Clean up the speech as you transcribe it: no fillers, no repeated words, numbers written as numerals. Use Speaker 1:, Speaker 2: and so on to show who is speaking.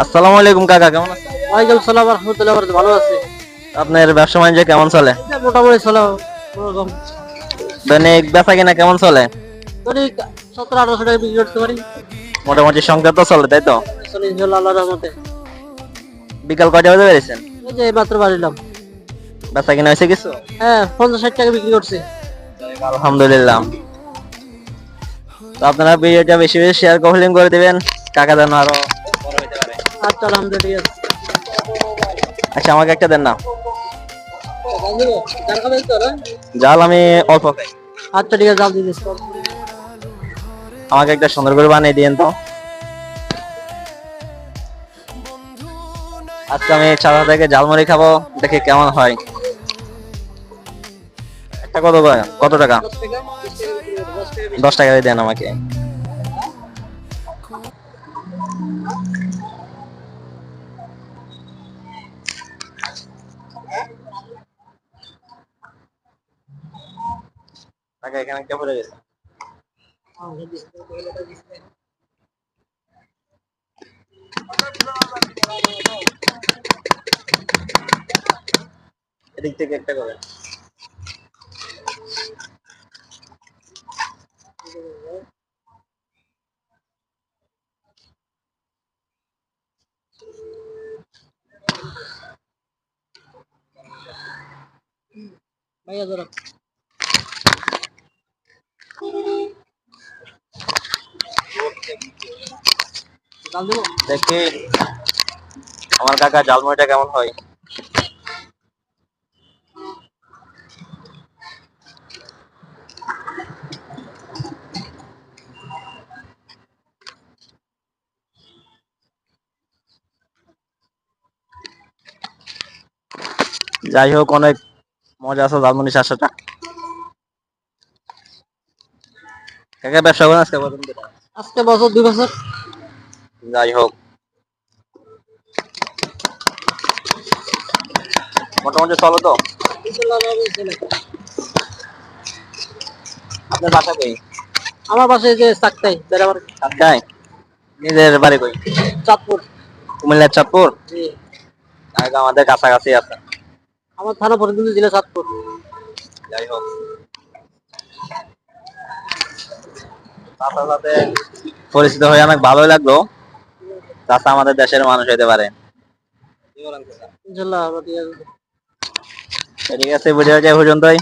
Speaker 1: আসসালামু আলাইকুম কাকা, কেমন আছেন?
Speaker 2: ওয়ালাইকুম সালাম ওয়া রাহমাতুল্লাহি ওয়া বারাকাতুহু। ভালো আছি।
Speaker 1: আপনার ব্যবসা বাণিজ্য কেমন চলে?
Speaker 2: মোটামুটি চলে কোনরকম।
Speaker 1: দৈনিক বেচা কিনা কেমন চলে?
Speaker 2: দৈনিক 1700-1800 টাকা বিক্রি করতে পারি।
Speaker 1: মোটামুটি সংখ্যা তো চলে, তাই তো?
Speaker 2: চলে ইনশাআল্লাহ আল্লাহর রহমতে।
Speaker 1: বিকাল কয়টা বাজে বেরিয়েছেন?
Speaker 2: এই যে মাত্র বাড়িলাম।
Speaker 1: বেচা কিনা হয়েছে কিছু?
Speaker 2: হ্যাঁ 50-60 টাকা বিক্রি করছি।
Speaker 1: আলহামদুলিল্লাহ। তো আপনারা ভিডিওটা বেশি বেশি শেয়ার কমেন্ট করে দিবেন, কাকা যেন আরো বড় হতে পারে।
Speaker 2: আচ্ছা আলহামদুলিল্লাহ।
Speaker 1: আচ্ছা আমাকে একটা দেন না।
Speaker 2: জাল খাবেন তো না?
Speaker 1: জাল আমি অল্প খাই।
Speaker 2: আচ্ছা ঠিক আছে জাল দিয়ে দিচ্ছি।
Speaker 1: আমাকে একটা সুন্দর করে বানিয়ে দিয়েন তো। আজকে আমি সাদা থেকে ঝালমুড়ি খাবো, দেখি কেমন হয়। একটা কত টাকা? 10 টাকা দিয়ে দেন আমাকে। টাকা এখানে কে পড়ে গেছে? এদিক থেকে একটা করে।
Speaker 2: ভাইয়া ধরো। জাল দেবো?
Speaker 1: দেখি আমার কাকা ঝালমুড়িটা কেমন হয়। যাই হোক, অনেক মজা আছে ঝালমুড়ি শাসাটা। কাকা ব্যবসা করেন আজকে পর্যন্ত?
Speaker 2: আজকে বছর 2 বছর।
Speaker 1: যাই হোক, মোটামুটি চলো তো।
Speaker 2: ইনশাআল্লাহ ভালো চলে।
Speaker 1: আপনার বাসা কই?
Speaker 2: আমার পাশে যে চাকতাই বেড়াবার
Speaker 1: ঢাকায়? নিজের বাড়ি কই?
Speaker 2: চাঁদপুর।
Speaker 1: কুমিল্লার চাঁদপুর?
Speaker 2: জি।
Speaker 1: আগে আমাদের কাছাকাছি আছে।
Speaker 2: আমার থানা ফরিদপুর জেলা চাঁদপুর।
Speaker 1: যাই হোক, চাচার সাথে পরিচিত হয়ে অনেক ভালোই লাগলো। চাচা আমাদের দেশের মানুষ হইতে পারে।
Speaker 2: ইনশাআল্লাহ ঠিক আছে।
Speaker 1: ঠিক আছে, ভিডিও পর্যন্তই।